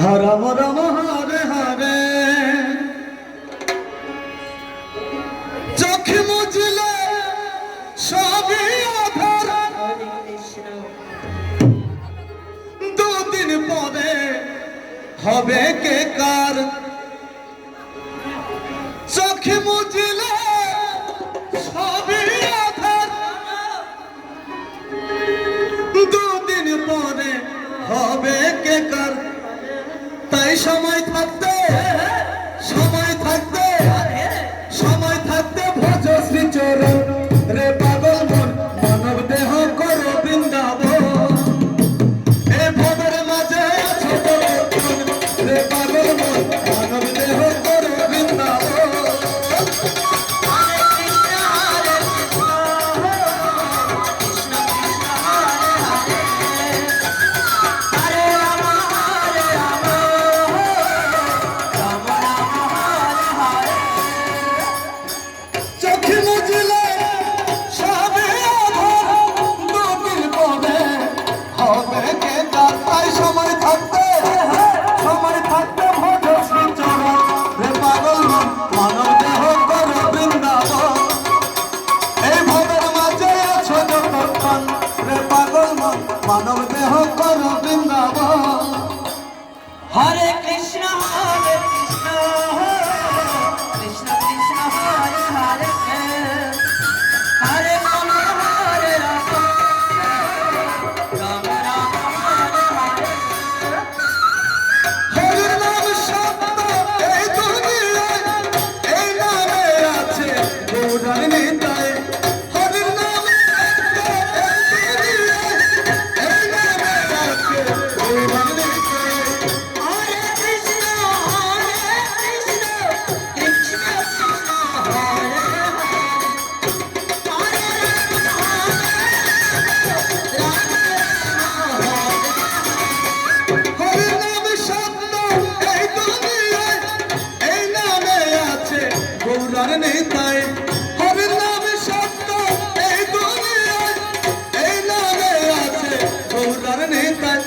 রাম রাম হরে হরে চোখে মুজলে সবই আধার দুদিন পরে হবে কে কার চোখে মুজলে সবই আধার দুদিন পরে হবে কে কার তাই সময় থাকতে ভজ শ্রী চরণ রে পাগল মন মানব দেহ করো বৃন্দাবন এ ভবের মাঝে আছো ততক্ষণ রে পাগল মন মানব দেহ করো বৃন্দাবন মানব দেহ কর বৃন্দাবন হরে কৃষ্ণ কৃষ্ণ কৃষ্ণ হরে হরে হরে রাম হরে রাম রাম রাম হরে হরে হরির নাম শব্দ এই দুনিয়ায় এই নামে আছে গৌরার নিতায় হরির নাম শব্দ এই দুনিয়ায় এই নামে আছে গৌরার নিতায় হরে কৃষ্ণ কৃষ্ণ কৃষ্ণ হরে হরে হরে হরির নাম শব্দ এই দুনিয়ায় এই নামে আছে গৌরার নিতায় হরির নাম শব্দ এই দুনিয়ায় এই নামে আছে গৌরার নিতায়